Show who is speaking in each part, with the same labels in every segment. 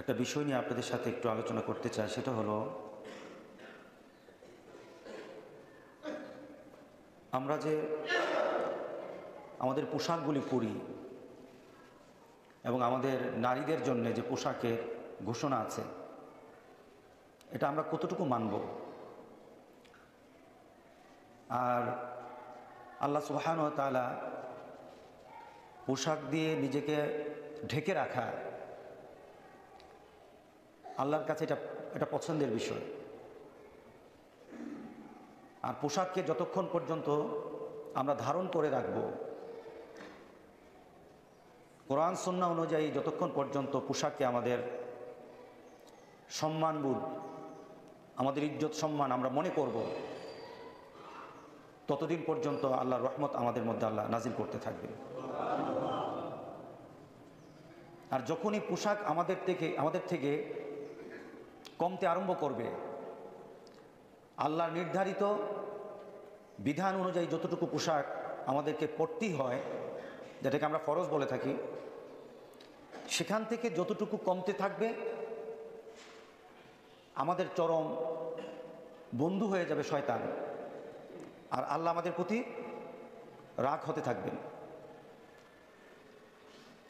Speaker 1: একটা বিষয় নিয়ে আপনাদের সাথে একটু আলোচনা করতে চাই। সেটা হলো, আমরা যে আমাদের পোশাকগুলি পরি এবং আমাদের নারীদের জন্য যে পোশাকের ঘোষণা আছে, এটা আমরা কতটুকু মানব। আর আল্লাহ সুবহানাহু ওয়া তাআলা পোশাক দিয়ে নিজেকে ঢেকে রাখা, আল্লাহর কাছে এটা পছন্দের বিষয়। আর পোশাককে যতক্ষণ পর্যন্ত আমরা ধারণ করে রাখব, কোরআন সুন্নাহ অনুযায়ী যতক্ষণ পর্যন্ত পোশাককে আমাদের সম্মানবোধ, আমাদের ইজ্জত সম্মান আমরা মনে করব, ততদিন পর্যন্ত আল্লাহর রহমত আমাদের মধ্যে আল্লাহ নাজিল করতে থাকবে। আর যখনই পোশাক আমাদের থেকে কমতে আরম্ভ করবে, আল্লাহর নির্ধারিত বিধান অনুযায়ী যতটুকু পোশাক আমাদেরকে পরতেই হয়, যেটাকে আমরা ফরজ বলে থাকি, সেখান থেকে যতটুকু কমতে থাকবে, আমাদের চরম বন্ধু হয়ে যাবে শয়তান। আর আল্লাহ আমাদের প্রতি রাগ হতে থাকবেন।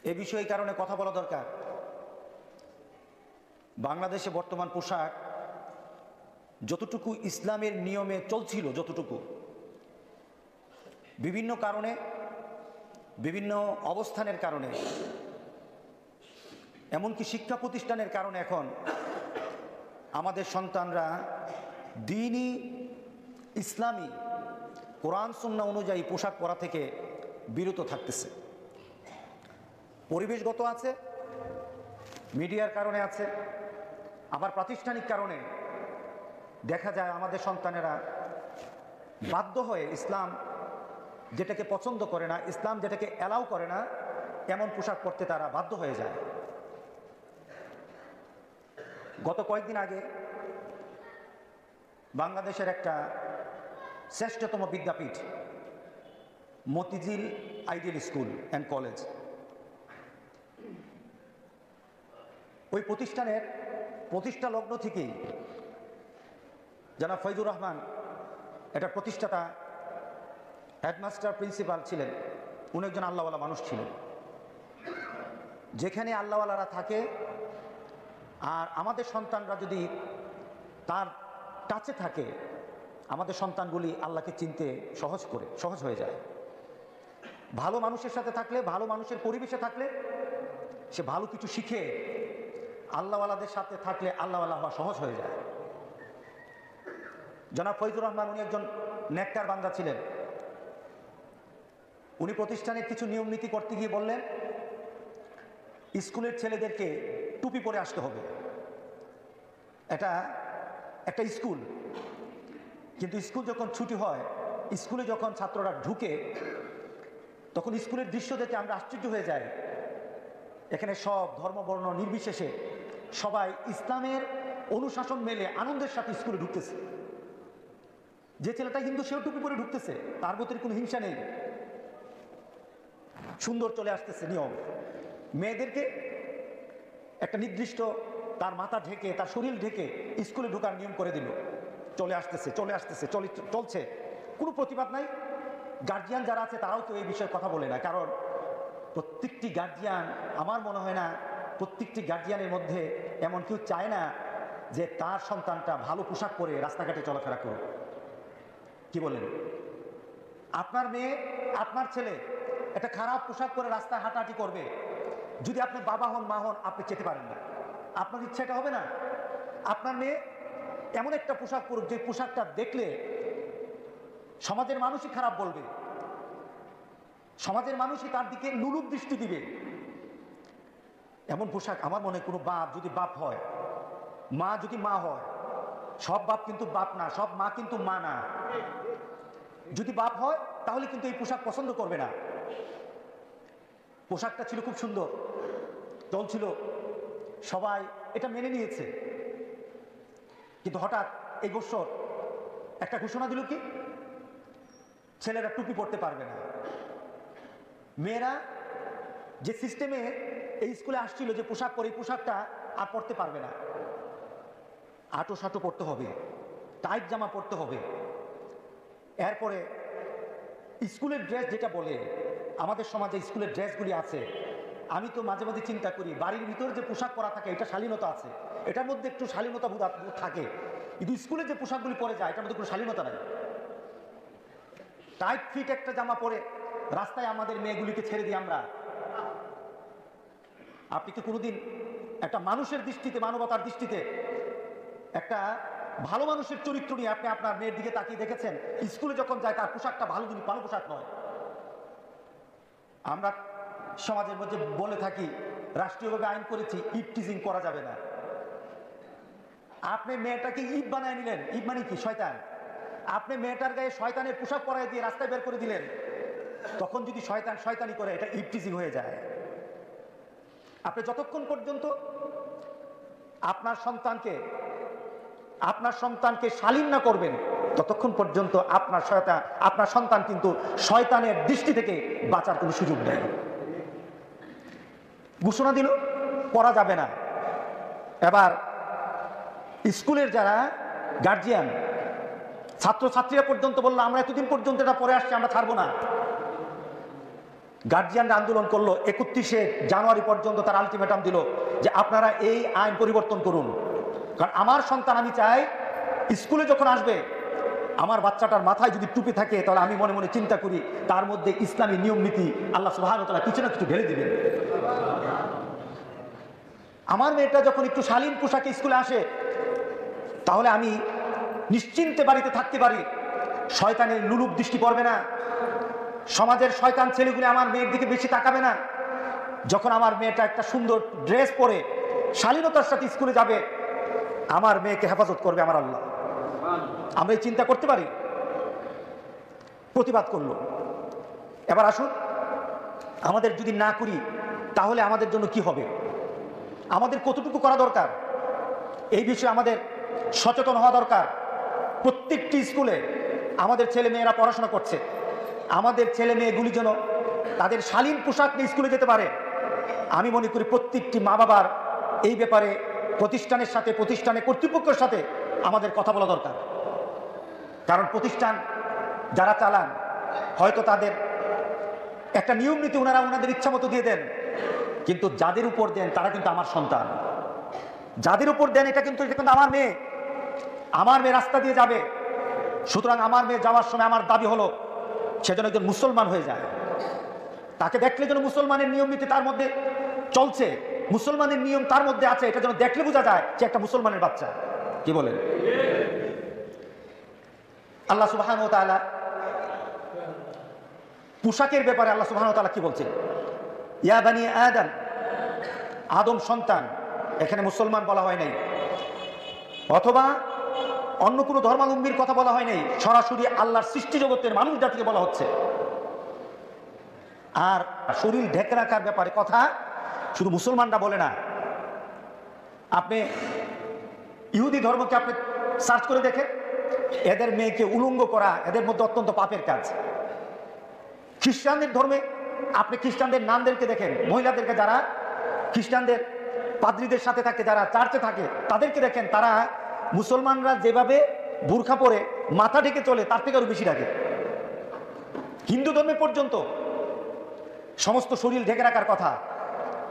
Speaker 1: এ বিষয়ে কারণে কথা বলা দরকার। বাংলাদেশে বর্তমান পোশাক যতটুকু ইসলামের নিয়মে চলছিল, যতটুকু বিভিন্ন কারণে, বিভিন্ন অবস্থানের কারণে, এমনকি শিক্ষা প্রতিষ্ঠানের কারণে এখন আমাদের সন্তানরা দ্বীনি ইসলামী কোরআন সুন্নাহ অনুযায়ী পোশাক পরা থেকে বিরত থাকতেছে। পরিবেশগত আছে, মিডিয়ার কারণে আছে, আবার প্রাতিষ্ঠানিক কারণে দেখা যায় আমাদের সন্তানেরা বাধ্য হয়ে ইসলাম যেটাকে পছন্দ করে না, ইসলাম যেটাকে অ্যালাউ করে না, এমন পোশাক পরতে তারা বাধ্য হয়ে যায়। গত কয়েকদিন আগে বাংলাদেশের একটা শ্রেষ্ঠতম বিদ্যাপীঠ Motijheel Ideal School and College, ওই প্রতিষ্ঠানের প্রতিষ্ঠা লগ্ন থেকেই জনাব ফয়জুর রহমান, এটা প্রতিষ্ঠাতা হেডমাস্টার প্রিন্সিপাল ছিলেন, উনি একজন আল্লাহওয়ালা মানুষ ছিলেন। যেখানে আল্লাহওয়ালারা থাকে আর আমাদের সন্তানরা যদি তার টাচে থাকে, আমাদের সন্তানগুলি আল্লাহকে চিনতে সহজ হয়ে যায়। ভালো মানুষের সাথে থাকলে, ভালো মানুষের পরিবেশে থাকলে সে ভালো কিছু শিখে, আল্লাহওয়ালাদের সাথে থাকলে আল্লাহওয়ালা হওয়া সহজ হয়ে যায়। জনাব ফয়জুর রহমান উনি একজন নেককার বান্দা ছিলেন। উনি প্রতিষ্ঠানের কিছু নিয়ম নীতি করতে গিয়ে বললেন, স্কুলের ছেলেদেরকে টুপি পরে আসতে হবে। এটা একটা স্কুল, কিন্তু স্কুল যখন ছুটি হয়, স্কুলে যখন ছাত্ররা ঢুকে, তখন স্কুলের দৃশ্য দেখে আমরা আশ্চর্য হয়ে যাই। এখানে সব ধর্ম বর্ণ নির্বিশেষে সবাই ইসলামের অনুশাসন মেনে আনন্দের সাথে স্কুলে ঢুকতেছে। যে ছেলেটা হিন্দু সেও টুপি পরে ঢুকতেছে, তার ভিতরে কোনো হিংসা নেই, সুন্দর চলে আসতেছে নিয়ম। মেয়েদেরকে একটা নির্দিষ্ট তার মাথা ঢেকে, তার শরীর ঢেকে স্কুলে ঢোকার নিয়ম করে দিল। চলে আসতেছে চলছে, কোনো প্রতিবাদ নাই। গার্জিয়ান যারা আছে তারাও তো এই বিষয়ে কথা বলে না, কারণ প্রত্যেকটি গার্জিয়ান, আমার মনে হয় না প্রত্যেকটি গার্জিয়ানের মধ্যে এমন কেউ চায় না যে তার সন্তানটা ভালো পোশাক পরে রাস্তাঘাটে চলাফেরা করুক। কি বলেন? আপনার মেয়ে, আপনার ছেলে একটা খারাপ পোশাক পরে রাস্তায় হাঁটাহাঁটি করবে, যদি আপনি বাবা হন, মা হন, আপনি চেতে পারেন না, আপনার ইচ্ছা এটা হবে না। আপনার মেয়ে এমন একটা পোশাক পরুক যে পোশাকটা দেখলে সমাজের মানুষই খারাপ বলবে, সমাজের মানুষই তার দিকে নুলুপ দৃষ্টি দিবে। এমন পোশাক, আমার মনে কোনো বাপ যদি বাপ হয়, মা যদি মা হয়, সব বাপ কিন্তু বাপ না, সব মা কিন্তু মা না। যদি বাপ হয় তাহলে কিন্তু এই পোশাক পছন্দ করবে না। পোশাকটা ছিল খুব সুন্দর, চলছিল, সবাই এটা মেনে নিয়েছে। কিন্তু হঠাৎ এই বছর একটা ঘোষণা দিল, কি ছেলেরা টুপি পরতে পারবে না। মেয়েরা যে সিস্টেমে এই স্কুলে আসছিল, যে পোশাক পরে, এই পোশাকটা আর পড়তে পারবে না, আটো সাটো পড়তে হবে, টাইট জামা পড়তে হবে। এরপরে স্কুলের ড্রেস যেটা বলে, আমাদের সমাজে স্কুলের ড্রেসগুলি আছে, আমি তো মাঝে মাঝে চিন্তা করি বাড়ির ভিতরে যে পোশাক পরা থাকে এটা শালীনতা আছে, এটার মধ্যে একটু শালীনতা বোধ থাকে, কিন্তু স্কুলে যে পোশাকগুলি পরে যায় এটার মধ্যে কোনো শালীনতা নাই। টাইট ফিট একটা জামা পরে রাস্তায় আমাদের মেয়েগুলিকে ছেড়ে দিই আমরা। আপনি কি কোনোদিন একটা মানুষের দৃষ্টিতে, মানবতার দৃষ্টিতে একটা ভালো মানুষের চরিত্র নিয়ে আপনি আপনার মেয়ের দিকে তাকিয়ে দেখেছেন? স্কুলে যখন যায় তার পোশাকটা ভালো জিনিস, ভালো পোশাক নয়। আমরা সমাজের মধ্যে বলে থাকি, রাষ্ট্রীয়ভাবে আইন করেছি ইভ টিজিং করা যাবে না। আপনি মেয়েটাকে ইভ বানায় নিলেন, ইভ মানে কি? শয়তান। আপনি মেয়েটার গায়ে শয়তানের পোশাক পরায় দিয়ে রাস্তায় বের করে দিলেন, তখন যদি শয়তান শয়তানি করে এটা ইভ টিজিং হয়ে যায়। আপনি যতক্ষণ পর্যন্ত আপনার সন্তানকে শালীন না করবেন ততক্ষণ পর্যন্ত আপনার সন্তান কিন্তু শয়তানের দৃষ্টি থেকে বাঁচার কোনো সুযোগ নেই। ঘোষণা দিল পড়া যাবে না। এবার স্কুলের যারা গার্জিয়ান, ছাত্রছাত্রীরা পর্যন্ত বললো আমরা এতদিন পর্যন্ত এটা পড়ে আসছি, আমরা ছাড়বো না। গার্জিয়ানরা আন্দোলন করলো, 31শে জানুয়ারি পর্যন্ত তার আলটিমেটাম দিল যে আপনারা এই আইন পরিবর্তন করুন, কারণ আমার সন্তান, আমি চাই স্কুলে যখন আসবে আমার বাচ্চাটার মাথায় যদি টুপি থাকে তাহলে আমি মনে মনে চিন্তা করি তার মধ্যে ইসলামী নিয়ম নীতি আল্লাহ সুবহানাহু ওয়া তাআলা কিছু না কিছু ঢেলে দিবেন। আমার মেয়েটা যখন একটু শালীন পোশাকে স্কুলে আসে তাহলে আমি নিশ্চিন্তে বাড়িতে থাকতে পারি, শয়তানের লুলুপ দৃষ্টি পড়বে না, সমাজের শয়তান ছেলেগুলি আমার মেয়ের দিকে বেশি তাকাবে না। যখন আমার মেয়েটা একটা সুন্দর ড্রেস পরে শালীনতার সাথে স্কুলে যাবে, আমার মেয়েকে হেফাজত করবে আমার আল্লাহ। আমরা এই চিন্তা করতে পারি। প্রতিবাদ করলো। এবার আসুন, আমাদের যদি না করি তাহলে আমাদের জন্য কি হবে, আমাদের কতটুকু করা দরকার এই বিষয়ে আমাদের সচেতন হওয়া দরকার। প্রত্যেকটি স্কুলে আমাদের ছেলে মেয়েরা পড়াশোনা করছে, আমাদের ছেলে মেয়েগুলি যেন তাদের শালীন পোশাক নিয়ে স্কুলে যেতে পারে। আমি মনে করি প্রত্যেকটি মা বাবার এই ব্যাপারে প্রতিষ্ঠানের সাথে, প্রতিষ্ঠানের কর্তৃপক্ষের সাথে আমাদের কথা বলা দরকার। কারণ প্রতিষ্ঠান যারা চালান হয়তো তাদের একটা নিয়ম নীতি ওনাদের ইচ্ছা মতো দিয়ে দেন, কিন্তু যাদের উপর দেন তারা কিন্তু আমার সন্তান। যাদের উপর দেন এটা কিন্তু আমার মেয়ে, আমার মেয়ে রাস্তা দিয়ে যাবে। সুতরাং আমার মেয়ে যাওয়ার সময় আমার দাবি হলো সে যেন একজন মুসলমান হয়ে যায়। তাকে দেখলে যেন মুসলমানের নিয়ম নীতি তার মধ্যে চলছে, মুসলমানের নিয়ম তার মধ্যে আছে, এটা যেন দেখলে বোঝা যায় সে একটা মুসলমানের বাচ্চা। কি বলেন? আল্লাহ সুবহানাহু ওয়া তাআলা পোশাকের ব্যাপারে আল্লাহ সুবহানাহু ওয়া তাআলা কি বলছেন? ইয়া বানি আদম, আদম সন্তান, এখানে মুসলমান বলা হয় নাই, অথবা অন্য কোনো ধর্মাবলম্বীর কথা বলা হয় নাই, সরাসরি আল্লাহর সৃষ্টি জগতের মানুষ জাতিকে বলা হচ্ছে। আর শরীর ঢেকে রাখার ব্যাপারে কথা শুধু মুসলমানরা বলে না। আপনি ইহুদি ধর্মকে আপনি সার্চ করে দেখেন, এদের মেয়েকে উলঙ্গ করা এদের মধ্যে অত্যন্ত পাপের কাজ। খ্রিস্টানদের ধর্মে আপনি খ্রিস্টানদের নানদেরকে দেখেন, মহিলাদেরকে, যারা খ্রিস্টানদের পাদ্রীদের সাথে থাকে, যারা চার্চে থাকে, তাদেরকে দেখেন, তারা মুসলমানরা যেভাবে বুরখা পরে মাথা ঢেকে চলে তার থেকে আরো বেশি রাখে। হিন্দু ধর্মে পর্যন্ত সমস্ত শরীর ঢেকে রাখার কথা,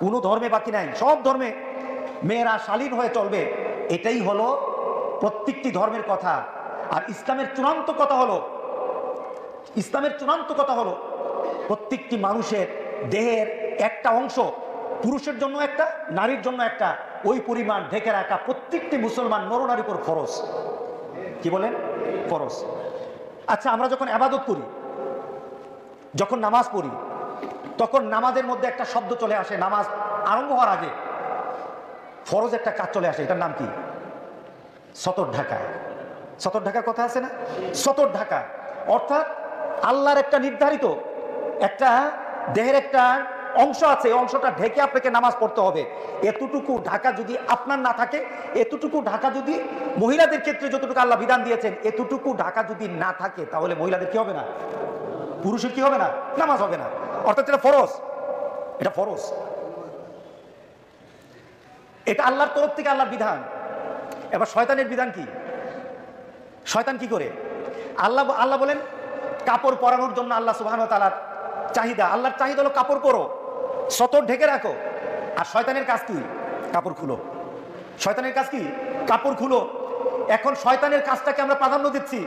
Speaker 1: কোনো ধর্মে বাকি নাই, সব ধর্মে মেয়েরা শালীন হয়ে চলবে, এটাই হলো প্রত্যেকটি ধর্মের কথা। আর ইসলামের চূড়ান্ত কথা হলো প্রত্যেকটি মানুষের দেহের একটা অংশ, পুরুষের জন্য একটা, নারীর জন্য একটা, ওই পরিমাণ ঢেকে রাখা প্রত্যেকটি মুসলমান নরনারীর উপর ফরজ। কি বলেন? ফরজ। আচ্ছা, আমরা যখন ইবাদত করি, যখন নামাজ পড়ি, তখন নামাজের মধ্যে একটা শব্দ চলে আসে, নামাজ আরম্ভ হওয়ার আগে ফরজ একটা কাজ চলে আসে, এটার নাম কি? সতর ঢাকা। সতর ঢাকার কথা আছে না? সতর ঢাকা অর্থাৎ আল্লাহর একটা নির্ধারিত একটা দেহের একটা অংশ আছে, এই অংশটা ঢেকে আপনাকে নামাজ পড়তে হবে। এতটুকু ঢাকা যদি আপনার না থাকে, এতটুকু ঢাকা যদি মহিলাদের ক্ষেত্রে যতটুকু আল্লাহ বিধান দিয়েছেন, এতটুকু ঢাকা যদি না থাকে তাহলে মহিলাদের কি হবে না? পুরুষের কি হবে না? নামাজ হবে না। অর্থাৎ এটা ফরজ, এটা ফরজ। এটা আল্লাহর তরফ থেকে আল্লাহর বিধান। এবার শয়তানের বিধান কি? শয়তান কি করে? আল্লাহ বলেন কাপড় পরানোর জন্য আল্লাহ সুবহানাহু ওয়া তাআলার চাহিদা, আল্লাহর চাহিদা হলো কাপড় পরো, সতর ঢেকে রাখো। আর শয়তানের কাজ কি? কাপড় খুলো। শয়তানের কাজ কি? কাপড় খুলো। এখন শয়তানের কাজটাকে আমরা প্রাধান্য দিচ্ছি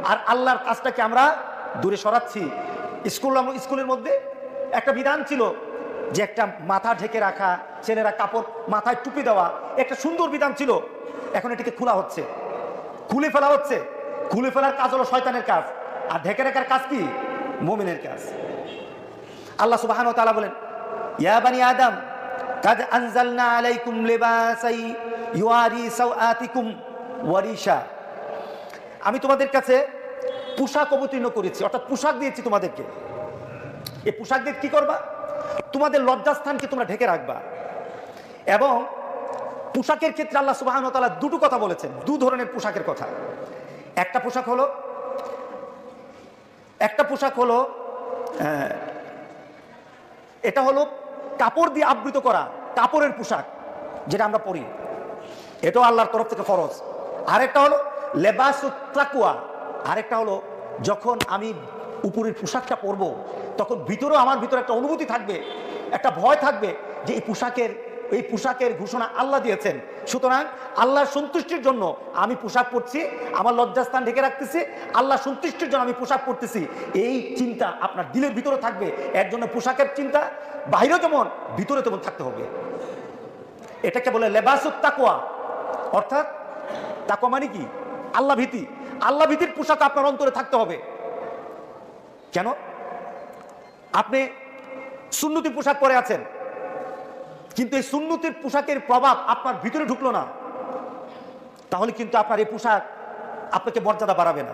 Speaker 1: আর আল্লাহর কাজটাকে আমরা দূরে সরাচ্ছি। স্কুলের মধ্যে একটা বিধান ছিল যে একটা মাথা ঢেকে রাখা, ছেলেরা কাপড় মাথায় টুপি দেওয়া, একটা সুন্দর বিধান ছিল। এখন এটাকে খোলা হচ্ছে, খুলে ফেলা হচ্ছে। খুলে ফেলার কাজ হলো শয়তানের কাজ, আর ঢেকে রাখার কাজ কি? মুমিনের কাজ। আল্লাহ সুবহানাহু ওয়া তাআলা বলেন, ইয়া বানি আদম কাদ আনজালনা আলাইকুম লিবাসাই ইউয়ারি সাওআতিকুম ওয়ারিশা। আমি তোমাদের কাছে পোশাক অবতীর্ণ করেছি, অর্থাৎ পোশাক দিয়েছি তোমাদেরকে। এই পোশাক দিয়ে কি করবা? তোমাদের লজ্জাস্থানকে তোমরা ঢেকে রাখবা। এবং পোশাকের ক্ষেত্রে আল্লাহ সুবহানাহু ওয়া তাআলা দুটো কথা বলেছেন, দু ধরনের পোশাকের কথা। একটা পোশাক হলো এটা হলো কাপড় দিয়ে আবৃত করা, কাপড়ের পোশাক যেটা আমরা পরি, এটাও আল্লাহর তরফ থেকে ফরজ। আরেকটা হলো লেবাসুত তাকওয়া। আরেকটা হলো যখন আমি উপরের পোশাকটা পরবো তখন আমার ভিতরে একটা অনুভূতি থাকবে, একটা ভয় থাকবে যে এই পোশাকের ঘোষণা আল্লাহ দিয়েছেন, সুতরাং আল্লাহর সন্তুষ্টির জন্য আমি পোশাক পরছি, আমার লজ্জাস্থান ঢেকে রাখতেছি, আল্লাহ সন্তুষ্টির জন্য আমি পোশাক পরতেছি। এই চিন্তা আপনার দিলের ভিতরে থাকবে। এর জন্য পোশাকের চিন্তা বাইরে যেমন ভিতরে তেমন থাকতে হবে। এটাকে বলে লেবাসুত তাকওয়া, অর্থাৎ তাকওয়া মানে কি? আল্লাহ ভীতি। আল্লাহ ভীতির পোশাক আপনার অন্তরে থাকতে হবে। কেন? আপনি সুন্নতি পোশাক পরে আছেন, কিন্তু এই সুন্নতির পোশাকের প্রভাব আপনার ভিতরে ঢুকলো না, তাহলে কিন্তু আপনার এই পোশাক আপনাকে মর্যাদা বাড়াবে না।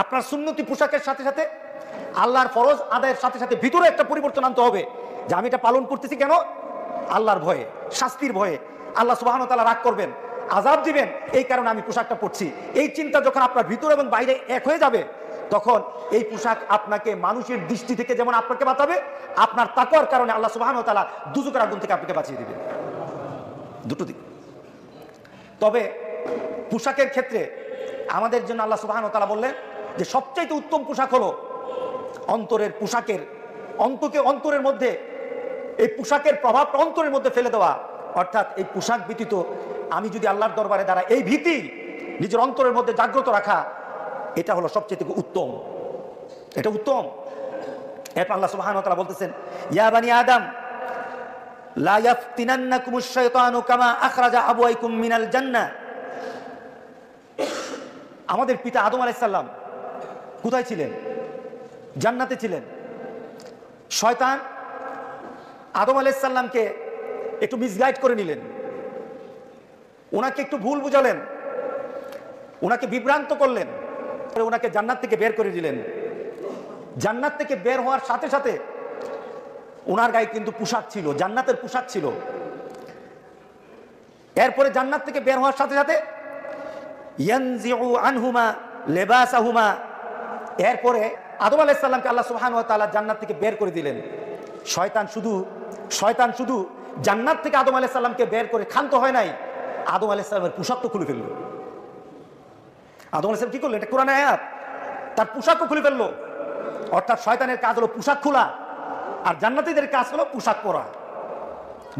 Speaker 1: আপনার সুন্নতি পোশাকের সাথে সাথে আল্লাহর ফরজ আদায়ের সাথে সাথে ভিতরে একটা পরিবর্তন আনতে হবে যে আমি এটা পালন করতেছি কেন? আল্লাহর ভয়ে, শাস্তির ভয়ে। আল্লাহ সুবহানাহু ওয়া তাআলা রাগ করবেন, আযাব দিবেন, এই কারণে আমি পোশাকটা পরছি। এই চিন্তা যখন আপনার ভিতরে এবং বাইরে এক হয়ে যাবে, তখন এই পোশাক আপনাকে মানুষের দৃষ্টি থেকে যেমন আপনাকে বাঁচাবে, আপনার তাকওয়ার কারণে আল্লাহ সুবহানাহু ওয়া তাআলা দুজকের আগুন থেকে আপনাকে বাঁচিয়ে দিবেন। দুটো দিক। তবে পোশাকের ক্ষেত্রে আমাদের জন্য আল্লাহ সুবহানাহু ওয়া তাআলা বললেন যে সবচাইতে উত্তম পোশাক হলো অন্তরের পোশাকের, অন্তরের মধ্যে এই পোশাকের প্রভাবটা অন্তরের মধ্যে ফেলে দেওয়া। অর্থাৎ এই পোশাক ব্যতীত আমি যদি আল্লাহর দরবারে দাঁড়াই, এই ভীতি নিজের অন্তরের মধ্যে জাগ্রত রাখা, এটা হলো সবচেয়ে উত্তম। এটা উত্তম। এরপর আল্লাহ সুবহানাহু ওয়া তাআলা বলতেছেন, ইয়া বানি আদম লা ইয়াফতিনান্নাকুমুশ শাইতানু কামা আখরাজা আবওয়াইকুম মিনাল জান্নাহ। আমাদের পিতা আদম আলাইহিস সালাম কোথায় ছিলেন? জান্নাতে ছিলেন। শয়তান আদম আলাইহিস সালামকে একটু মিসগাইড করে নিলেন, ওনাকে একটু ভুল বুঝালেন, ওনাকে বিভ্রান্ত করলেন, ওনাকে জান্নাত থেকে বের করে দিলেন। জান্নাত থেকে বের হওয়ার সাথে সাথে ওনার গায়ে কিন্তু পোশাক ছিল, জান্নাতের পোশাক ছিল। এরপরে জান্নাত থেকে বের হওয়ার সাথে সাথে ইয়ানজিউ আনহুমা লিবাসাহুমা, এরপরে আদম আলাইহিস সালামকে আল্লাহ সুবহানাহু ওয়া তাআলা জান্নাত থেকে বের করে দিলেন। শয়তান শুধু জান্নাত থেকে আদম আলাইহিস সালামকে বের করে ক্ষান্ত হয় নাই, আদম আলাইহিস সালামের পোশাক তো খুলে ফেললো। আদম আলাইহিস সালাম কি করলো? এটা কোরআনের আয়াত। তার পোশাকও খুলে ফেললো। অর্থাৎ শয়তানের কাজ হলো পোশাক খোলা, আর জান্নাতীদের কাজ হলো পোশাক পরা।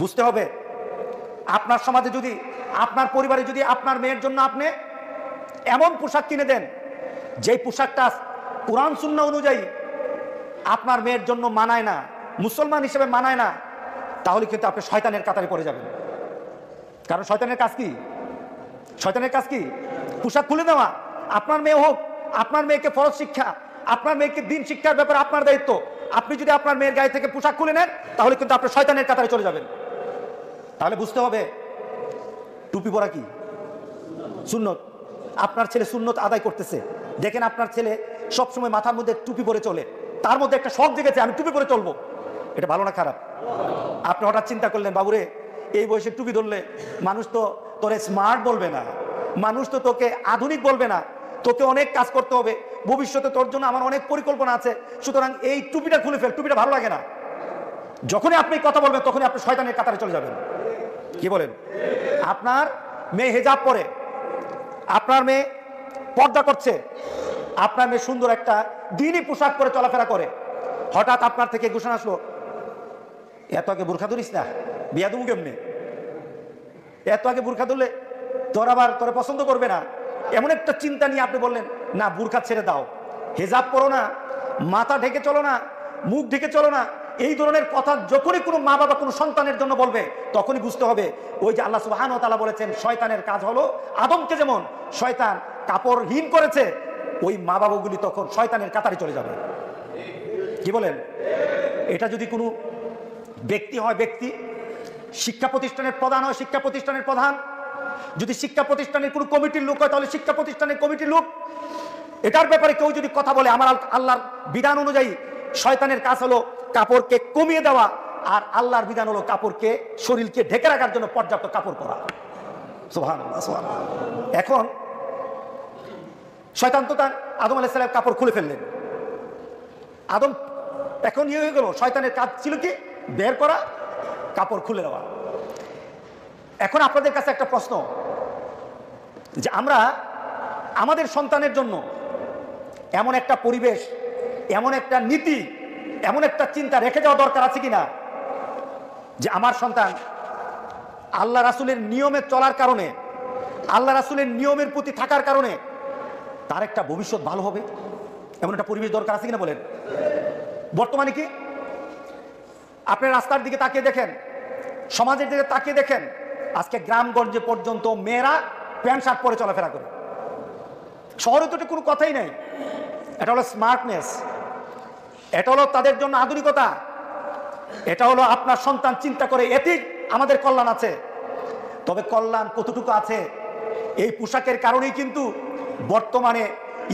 Speaker 1: বুঝতে হবে, আপনার সমাজে যদি, আপনার পরিবারে যদি আপনার মেয়ের জন্য আপনি এমন পোশাক কিনে দেন যেই পোশাকটা কোরআন সুন্নাহ অনুযায়ী আপনার মেয়ের জন্য মানায় না, মুসলমান হিসেবে মানায় না, তাহলে কিন্তু আপনি শয়তানের কাতারে পড়ে যাবেন। কারণ শয়তানের কাজ কি? শয়তানের কাজ কি? পোশাক খুলে দেওয়া। আপনার মেয়ে হোক, আপনার মেয়েকে ফরজ শিক্ষা, আপনার মেয়েকে দিন শিক্ষার ব্যাপারে আপনার দায়িত্ব। আপনি যদি আপনার মেয়ের গায়ে থেকে পোশাক খুলে নেন, তাহলে কিন্তু আপনি শয়তানের কাতারে চলে যাবেন। তাহলে বুঝতে হবে টুপি পরা কি সুন্নত। আপনার ছেলে সুন্নত আদায় করতেছে, দেখেন আপনার ছেলে সবসময় মাথার মধ্যে টুপি পরে চলে, তার মধ্যে একটা শখ জেগেছে আমি টুপি পরে চলবো। এটা ভালো না খারাপ? আপনি হঠাৎ চিন্তা করলেন, বাবুরে এই বয়সে টুপি ধরলে মানুষ তো তোরে স্মার্ট বলবে না, মানুষ তো তোকে আধুনিক বলবে না, তোকে অনেক কাজ করতে হবে, ভবিষ্যতে তোর জন্য আমার অনেক পরিকল্পনা আছে, সুতরাং এই টুপিটা খুলে ফেল, টুপিটা ভালো লাগে না। যখনই আপনি কথা বলবেন তখনই আপনি শয়তানের কাতারে চলে যাবেন। কি বলেন? আপনার মেয়ে হেজাব পরে, আপনার মেয়ে পর্দা করছে, আপনার মেয়ে সুন্দর একটা দিনই পোশাক পরে চলাফেরা করে, হঠাৎ আপনার থেকে ঘোষণা আসলো, এত আগে বোরখা ধরিস না, বিয়া দেবো কেমনে? এত আগে বোরখা ধরলে তোর আবার তোরে পছন্দ করবে না। এমন একটা চিন্তা নিয়ে আপনি বললেন না বোরখা ছেড়ে দাও, হেজাব পরো না, মাথা ঢেকে চলো না, মুখ ঢেকে চলো না। এই ধরনের কথা যখনই কোনো মা বাবা কোনো সন্তানের জন্য বলবে, তখনই বুঝতে হবে ওই যে আল্লাহ সুবহানাহু ওয়া তাআলা বলেছেন শয়তানের কাজ হলো আদমকে যেমন শয়তান কাপড়হীন করেছে, ওই মা বাবাগুলি তখন শয়তানের কাতারে চলে যাবে। কি বলেন? এটা যদি কোনো ব্যক্তি হয়, ব্যক্তি শিক্ষা প্রতিষ্ঠানের প্রধান হয়, শিক্ষা প্রতিষ্ঠানের প্রধান, যদি শিক্ষা প্রতিষ্ঠানের কোনো কমিটির লোক হয় তাহলে শিক্ষা প্রতিষ্ঠানের কমিটির লোক, এটার ব্যাপারে কেউ যদি কথা বলে, আমার আল্লাহর বিধান অনুযায়ী শয়তানের কাজ হলো কাপড়কে কমিয়ে দেওয়া, আর আল্লাহর বিধান হলো কাপড়কে, শরীরকে ঢেকে রাখার জন্য পর্যাপ্ত কাপড় পরা। সুবহানাল্লাহ, সুবহানাল্লাহ। এখন শয়তান তো তার আদম আলাইহিস সালাম কাপড় খুলে ফেললেন। আদম এখন ইয়ে হয়ে গেল, শয়তানের কাজ ছিল কি বের করা, কাপড় খুলে দেওয়া। এখন আপনাদের কাছে একটা প্রশ্ন, যে আমরা আমাদের সন্তানের জন্য এমন একটা পরিবেশ, এমন একটা নীতি, এমন একটা চিন্তা রেখে যাওয়া দরকার আছে কিনা, যে আমার সন্তান আল্লাহ রাসূলের নিয়মে চলার কারণে, আল্লাহ রাসূলের নিয়মের প্রতি থাকার কারণে তার একটা ভবিষ্যৎ ভালো হবে, এমন একটা পরিবেশ দরকার আছে কিনা বলেন? বর্তমানে কি আপনি রাস্তার দিকে তাকিয়ে দেখেন, সমাজের দিকে তাকিয়ে দেখেন, আজকে গ্রামগঞ্জে পর্যন্ত মেয়েরা প্যান্ট শার্ট পরে চলাফেরা করে। শহরে তো কোনো কথাই নাই। এটা হলো স্মার্টনেস, এটা হলো তাদের জন্য আধুনিকতা, এটা হলো আপনার সন্তান চিন্তা করে এতে আমাদের কল্যাণ আছে। তবে কল্যাণ কতটুকু আছে, এই পোশাকের কারণেই কিন্তু বর্তমানে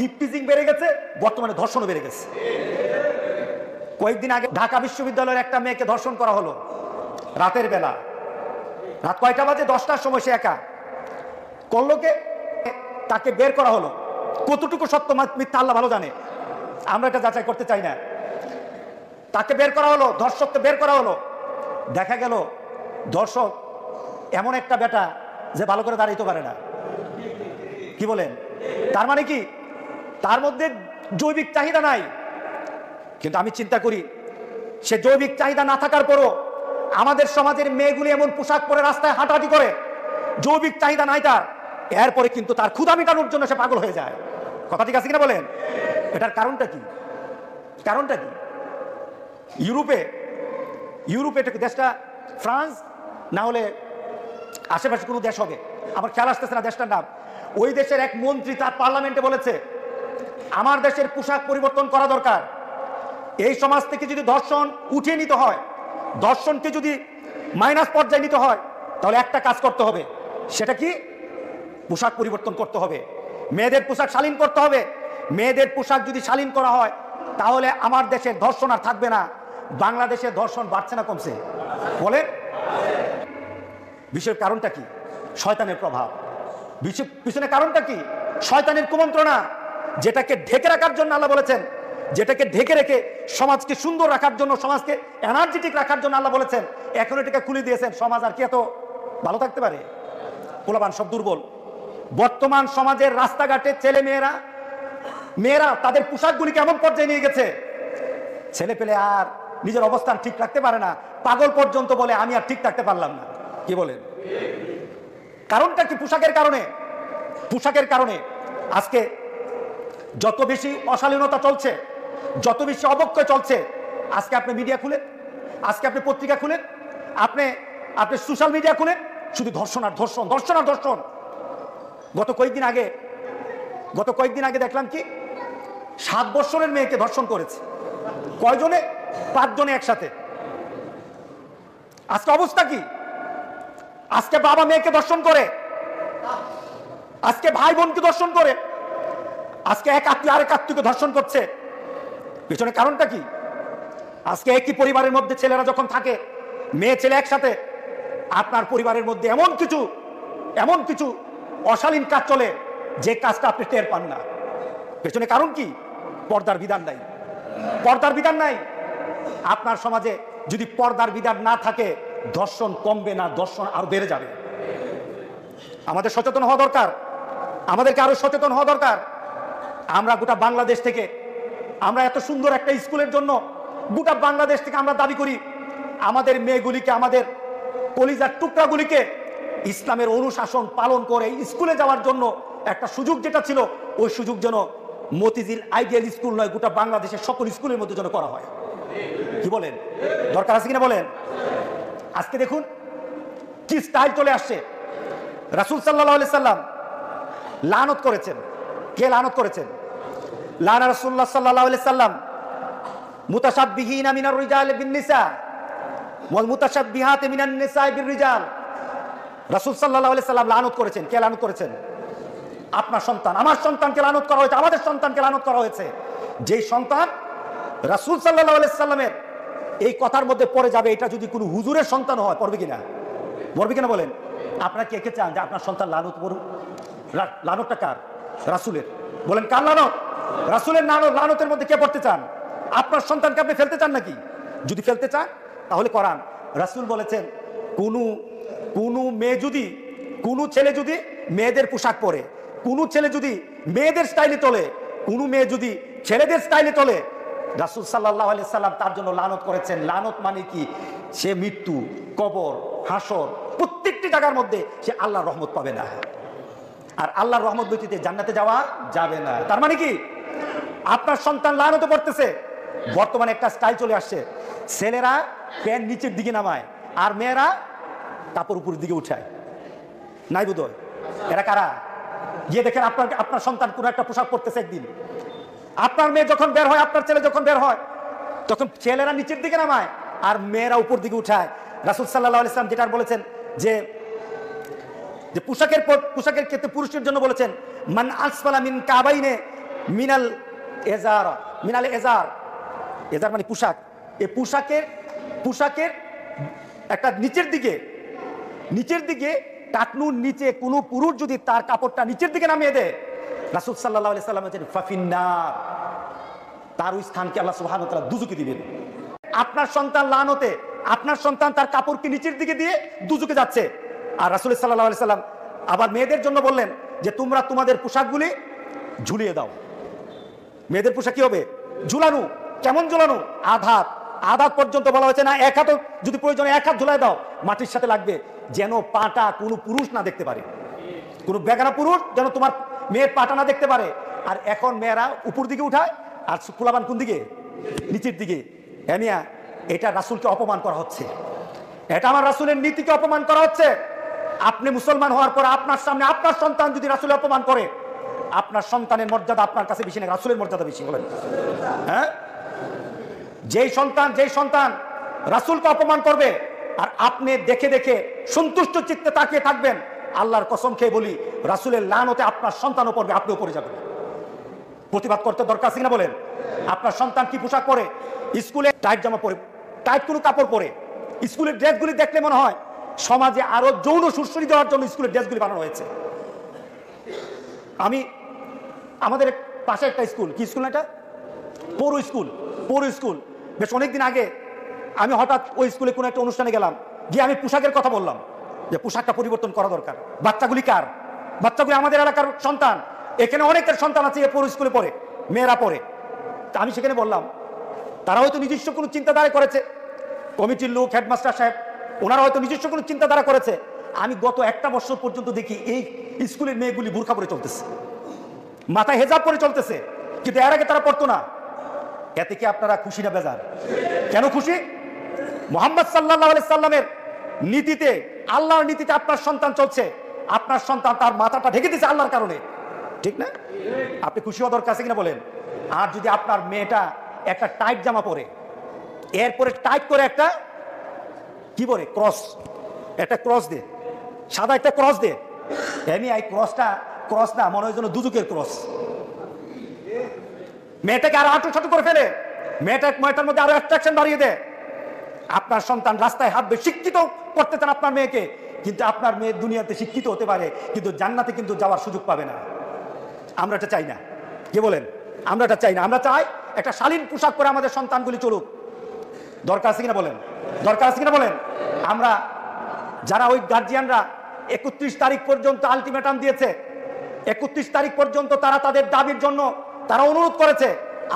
Speaker 1: ইফটিজিং বেড়ে গেছে, বর্তমানে ধর্ষণও বেড়ে গেছে। কয়েকদিন আগে ঢাকা বিশ্ববিদ্যালয়ের একটা মেয়েকে ধর্ষণ করা হলো রাতের বেলা। রাত কয়টা বাজে? 10টার সময় সে একা করলো, কে? তাকে বের করা হলো। কতটুকু সত্য মিথ্যা আল্লাহ ভালো জানে, আমরা এটা যাচাই করতে চাই না। তাকে বের করা হলো, ধর্ষককে বের করা হলো। দেখা গেল ধর্ষক এমন একটা বেটা যে ভালো করে দাঁড়াইতে পারে না। কি বলেন? তার মানে কি তার মধ্যে জৈবিক চাহিদা নাই? কিন্তু আমি চিন্তা করি, সে জৈবিক চাহিদা না থাকার পরও আমাদের সমাজের মেয়েগুলি এমন পোশাক পরে রাস্তায় হাঁটাহাঁটি করে, জৈবিক চাহিদা নাই তার, এরপরে কিন্তু তার ক্ষুধা মেটানোর জন্য সে পাগল হয়ে যায়। কথা ঠিক আছে কিনা বলেন? এটার কারণটা কি? কারণটা কি? ইউরোপে এটা দেশটা ফ্রান্স না হলে আশেপাশে কোনো দেশ হবে, আমার খেয়াল আসতেছে না দেশটার নাম। ওই দেশের এক মন্ত্রী তার পার্লামেন্টে বলেছে আমার দেশের পোশাক পরিবর্তন করা দরকার। এই সমাজ থেকে যদি ধর্ষণ উঠিয়ে নিতে হয়, ধর্ষণকে যদি মাইনাস পর্যায়ে নিতে হয়, তাহলে একটা কাজ করতে হবে। সেটা কি? পোশাক পরিবর্তন করতে হবে, মেয়েদের পোশাক শালীন করতে হবে। মেয়েদের পোশাক যদি শালীন করা হয়, তাহলে আমার দেশের ধর্ষণ আর থাকবে না। বাংলাদেশের ধর্ষণ বাড়ছে না কমছে? বলে বিষয়ের কারণটা কি? শয়তানের প্রভাব। পিছনে কারণটা কি? শয়তানের কুমন্ত্রণা, যেটাকে ঢেকে রাখার জন্য আল্লাহ বলেছেন, যেটাকে ঢেকে রেখে সমাজকে সুন্দর রাখার জন্য, সমাজকে এনার্জেটিক রাখার জন্য আল্লাহ বলেছেন। এখন এটাকে খুলে দিয়েছেন, সমাজ আর কি এত ভালো থাকতে পারে? পোলাপান সব দুর্বল। বর্তমান সমাজের রাস্তাঘাটে ছেলে মেয়েরা তাদের পোশাকগুলি কেমন পর্যায়ে নিয়ে গেছে, ছেলে পেলে আর নিজের অবস্থান ঠিক রাখতে পারে না, পাগল পর্যন্ত বলে আমি আর ঠিক রাখতে পারলাম না। কি বলেন? কারণটা কি? পোশাকের কারণে। পোশাকের কারণে আজকে যত বেশি অশালীনতা চলছে, যত বেশি অবক্ষয় চলছে, আজকে আপনি মিডিয়া খুলেন, আজকে আপনি পত্রিকা খুলেন, আপনি সোশ্যাল মিডিয়া খুলেন, শুধু ধর্ষণ আর ধর্ষণ, ধর্ষণ আর ধর্ষণ। গত কয়েকদিন আগে দেখলাম কি 7 বছরের মেয়েকে ধর্ষণ করেছে। কয়জনে? 5 জনে একসাথে। আজকে অবস্থা কি? আজকে বাবা মেয়েকে ধর্ষণ করে, আজকে ভাই বোনকে ধর্ষণ করে, আজকে এক আত্মীয় আরেক আত্মীয়কে ধর্ষণ করছে। পিছনে কারণটা কি? আজকে একই পরিবারের মধ্যে ছেলেরা যখন থাকে, মেয়ে ছেলে একসাথে, আপনার পরিবারের মধ্যে এমন কিছু অশালীন কাজ চলে যে কাজটা আপনি টের পান না। পেছনে কারণ কি? পর্দার বিধান নাই। পর্দার বিধান নাই। আপনার সমাজে যদি পর্দার বিধান না থাকে, ধর্ষণ কমবে না, ধর্ষণ আরো বেড়ে যাবে। আমাদের সচেতন হওয়া দরকার, আমাদেরকে আরো সচেতন হওয়া দরকার। আমরা গোটা বাংলাদেশ থেকে, আমরা এত সুন্দর একটা স্কুলের জন্য গোটা বাংলাদেশ থেকে আমরা দাবি করি আমাদের মেয়েগুলিকে, আমাদের কলিজার টুকরাগুলিকে ইসলামের অনুশাসন পালন করে স্কুলে যাওয়ার জন্য একটা সুযোগ যেটা ছিল, ওই সুযোগ যেন মতিঝিল আইডিয়াল স্কুল নয়, গোটা বাংলাদেশের সকল স্কুলের মধ্যে যেন করা হয়। কি বলেন? দরকার আছে কিনা বলেন? আজকে দেখুন কি স্টাইল চলে আসছে। রাসূল সাল্লাল্লাহু আলাইহি সাল্লাম লানত করেছেন। কে লানত করেছেন? লানা রাসূলুল্লাহ সাল্লাল্লাহু আলাইহি সাল্লাম মুতাশাব্বিহিনা মিনার রিজালি বিন নিসা ওয়াল মুতাশাব্বিহাতি মিনান নিসাই বির রিজাল। রাসূল সাল্লাল্লাহু আলাইহি সাল্লাম লানত করেছেন। কে লানত করেছেন? আপনার সন্তান, আমার সন্তানকে লানত করা হয়েছে, আমাদের সন্তানকে লানত করা হয়েছে। যেই সন্তান রাসূল সাল্লাল্লাহু আলাইহি সাল্লামের এই কথার মধ্যে পড়ে যাবে, এটা যদি কোনো হুজুরের সন্তান হয়, পড়বে কিনা? পড়বে কিনা বলেন? আপনারা কে কে চান যে আপনার সন্তান লানত পড়ুক? লানতটা কার? রাসূলের। বলেন কার লানত? রাসূলের লানতের মধ্যে কে পড়তে চান? আপনার সন্তানকে আপনি ফেলতে চান নাকি? যদি ফেলতে চান তাহলে করান। রাসূল বলেছেন কোনো মেয়ে যদি, কোনো ছেলে যদি মেয়েদের পোশাক পরে, কোনো ছেলে যদি মেয়েদের স্টাইলে চলে, কোনো মেয়ে যদি ছেলেদের স্টাইলে চলে, রাসূল সাল্লাল্লাহু আলাইহি সাল্লাম তার জন্য লানত করেছেন। লানত মানে কি? সে মৃত্যু, কবর, হাসর, প্রত্যেকটি জায়গার মধ্যে সে আল্লাহর রহমত পাবে না, আর আল্লাহর রহমত ব্যতীত জান্নাতে যাওয়া যাবে না। তার মানে কি? আপনার সন্তান লানতে পড়তেছে। বর্তমানে একটা স্টাইল চলে আসছে, ছেলেরা প্যান্ট নিচের দিকে নামায় আর মেয়েরা কাপড় উপরের দিকে উঠায়। নাই বোধহয়? এরা কারা? গিয়ে দেখেন আপনার সন্তান কোনো একটা পোশাক পরতেছে একদিন, আপনার মেয়ে যখন বের হয়, আপনার ছেলে যখন বের হয়, তখন ছেলেরা নিচের দিকে নামায় আর মেয়েরা উপর দিকে উঠায়। রাসূল সাল্লাল্লাহু আলাইহি সাল্লাম যেটা বলেছেন যে পোশাকের ক্ষেত্রে পুরুষের জন্য বলেছেন মান আসফালা মিন কাবাইনে মিনাল এজার, মিনাল এজার। এজার মানে পোশাক। এই পোশাকের একটা নিচের দিকে টাকনুর নিচে কোনো পুরুষ যদি তার কাপড়টা নিচের দিকে নামিয়ে দেয়, রাসূল সাল্লাল্লাহু আলাইহি সাল্লাম বলেছেন ফাফিন্নার, তার ওই স্থানকে আল্লাহ সুবহানাহু ওয়া তাআলা দুজকে দিবেন। আপনার সন্তান লানতে, আপনার সন্তান তার কাপড়কে নিচের দিকে দিয়ে দুজকে যাচ্ছে। আর রাসূল সাল্লাল্লাহু আলাইহি সাল্লাম আবার মেয়েদের জন্য বললেন যে তোমরা তোমাদের পোশাকগুলি ঝুলিয়ে দাও। মেয়েদের পোশাক কি হবে? ঝুলানো। কেমন ঝুলানো? আধাত পর্যন্ত বলা হয়েছে না, এক হাত যদি প্রয়োজনে এক হাত ঝুলাই দাও, মাটির সাথে লাগবে, যেন পাটা কোনো পুরুষ না দেখতে পারে, কোনো বেগানা পুরুষ যেন তোমার মেয়ের পাটা না দেখতে পারে। আর এখন মেয়েরা উপর দিকে উঠায় আর পোলাপান কোন দিকে? নিচের দিকে। এমিয়া, এটা রাসূলকে অপমান করা হচ্ছে, এটা আমার রাসূলের নীতিকে অপমান করা হচ্ছে। আপনি মুসলমান হওয়ার পর আপনার সামনে আপনার সন্তান যদি রাসূলের অপমান করে, আপনার সন্তানের মর্যাদা আপনার কাছে বেশি না রাসূলের মর্যাদা বেশি? বলেন হ্যাঁ? যেই সন্তান রাসূলকে অপমান করবে আর আপনি দেখে দেখে সন্তুষ্ট চিত্তে তাকিয়ে থাকবেন, আল্লাহর কসম খেয়ে বলি রাসূলের লানতে আপনার সন্তানও পড়বে, আপনিও পড়ে যাবেন। প্রতিবাদ করতে দরকার আছে কিনা বলেন? আপনার সন্তান কি পোশাক পরে? স্কুলে টাইট জামা পরে, টাইট কোনো কাপড় পরে। স্কুলের ড্রেসগুলি দেখলে মনে হয় সমাজে আরো যৌন সুরসুরি দেওয়ার জন্য স্কুলের ড্রেসগুলি বানানো হয়েছে। আমাদের পাশে একটা স্কুল, কি স্কুল না এটা? পৌর স্কুল। বেশ অনেকদিন আগে আমি হঠাৎ ওই স্কুলে কোনো একটা অনুষ্ঠানে গেলাম, গিয়ে আমি পোশাকের কথা বললাম যে পোশাকটা পরিবর্তন করা দরকার। বাচ্চাগুলি কার? বাচ্চাগুলি আমাদের এলাকার সন্তান। এখানে অনেকের সন্তান আছে পৌর স্কুলে পড়ে, মেয়েরা পড়ে। তা আমি সেখানে বললাম, তারা হয়তো নিজস্ব কোনো চিন্তাধারা করেছে, কমিটির লোক, হেডমাস্টার সাহেব, ওনারা হয়তো নিজস্ব কোনো চিন্তাধারা করেছে। আমি গত একটা বছর পর্যন্ত দেখি এই স্কুলের মেয়েগুলি বোরকা পরে চলতেছে, মাথায় হেজাব পরে চলতেছে, কিন্তু এর আগে তারা পড়তো না। এতে কি আপনারা খুশি না বেজার? কেন খুশি? মুহাম্মদ সাল্লাল্লাহু আলাইহি সাল্লামের নীতিতে, আল্লাহর নীতিতে আপনার সন্তান চলছে, আপনার সন্তান তার মাথাটা ঢেকে দিয়েছে আল্লাহর কারণে, ঠিক না? আপনি খুশি হওয়া দরকার আছে কিনা বলেন? আর যদি আপনার মেয়েটা একটা টাইট জামা পরে, এরপরে টাইট করে একটা কি পরে? একটা ক্রস দে, সাদা একটা ক্রস দে, এমনি এই ক্রস না, মনে হয় যেন দুদুকের ক্রস। মেয়েটাকে আরো আঁটু করে ফেলে, মেয়েটার মধ্যে আরো অ্যাট্রাকশন বাড়িয়ে দেয়। আপনার সন্তান রাস্তায় হাঁটবে, শিক্ষিত করতে চান আপনার মেয়েকে, কিন্তু আপনার মেয়ে দুনিয়াতে শিক্ষিত হতে পারে কিন্তু জান্নাতে কিন্তু যাওয়ার সুযোগ পাবে না। আমরা এটা চাই না, কি বলেন? আমরা এটা চাই না। আমরা চাই একটা শালীন পোশাক পরে আমাদের সন্তানগুলি চলুক। দরকার আছে কিনা বলেন? দরকার আছে কিনা বলেন? আমরা যারা ওই গার্জিয়ানরা 31 তারিখ পর্যন্ত আলটিমেটাম দিয়েছে, 31 তারিখ পর্যন্ত তারা তাদের দাবির জন্য তারা অনুরোধ করেছে,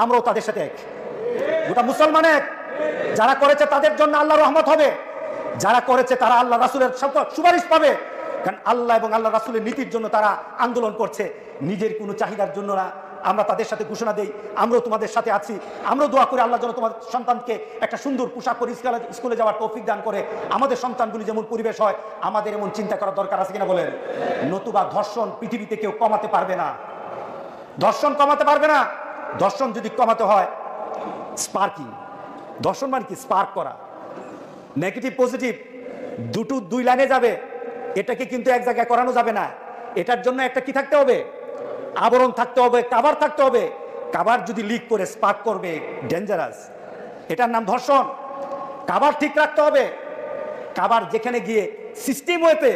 Speaker 1: আমরাও তাদের সাথে এক, গোটা মুসলমান এক। যারা করেছে তাদের জন্য আল্লাহ রহমত হবে, যারা করেছে তারা আল্লাহ রাসূলের সুপারিশ পাবে। কারণ আল্লাহ এবং আল্লাহ রাসূলের নীতির জন্য তারা আন্দোলন করছে, নিজের কোনো চাহিদার জন্য না। আমরা তাদের সাথে ঘোষণা দেই, আমরাও তোমাদের সাথে আছি। আমরাও দোয়া করি আল্লাহ যেন তোমার সন্তানকে একটা সুন্দর পোশাক পরে স্কুলে যাওয়ার তৌফিক দান করে, আমাদের সন্তানগুলি যেমন পরিবেশ হয়, আমাদের এমন চিন্তা করার দরকার আছে কিনা বলেন? নতুবা ধর্ষণ পৃথিবীতে কেউ কমাতে পারবে না, ধর্ষণ কমাতে পারবে না। ধর্ষণ যদি কমাতে হয়, স্পার্কিং, ধর্ষণ মানে কি? স্পার্ক করা, নেগেটিভ পজিটিভ দুই লাইনে যাবে, এটাকে কিন্তু এক জায়গায় করানো যাবে না। এটার জন্য একটা কি থাকতে হবে? আবরণ থাকতে হবে, কাভার থাকতে হবে। কাভার যদি লিক করে স্পার্ক করবে, ডেঞ্জারাস, এটার নাম ধর্ষণ। কাভার ঠিক রাখতে হবে। কাভার যেখানে গিয়ে সিস্টেম হয়েছে,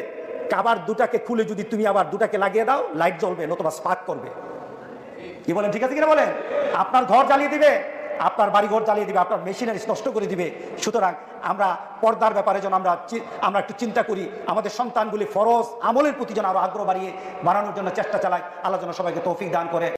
Speaker 1: কাভার দুটাকে খুলে যদি তুমি আবার দুটাকে লাগিয়ে দাও, লাইট জ্বলবে, নতুবা স্পার্ক করবে। কি বলেন? ঠিক আছে কিনা বলেন? আপনার ঘর জ্বালিয়ে দিবে, আপনার বাড়ি ঘর জ্বালিয়ে দিবে, আপনার মেশিনারিজ নষ্ট করে দিবে। সুতরাং আমরা পর্দার ব্যাপারে যেন আমরা একটু চিন্তা করি, আমাদের সন্তানগুলি ফরজ আমলের প্রতি যেন আরো আগ্রহ বাড়ানোর জন্য চেষ্টা চালাই। আল্লাহ যেন সবাইকে তৌফিক দান করে।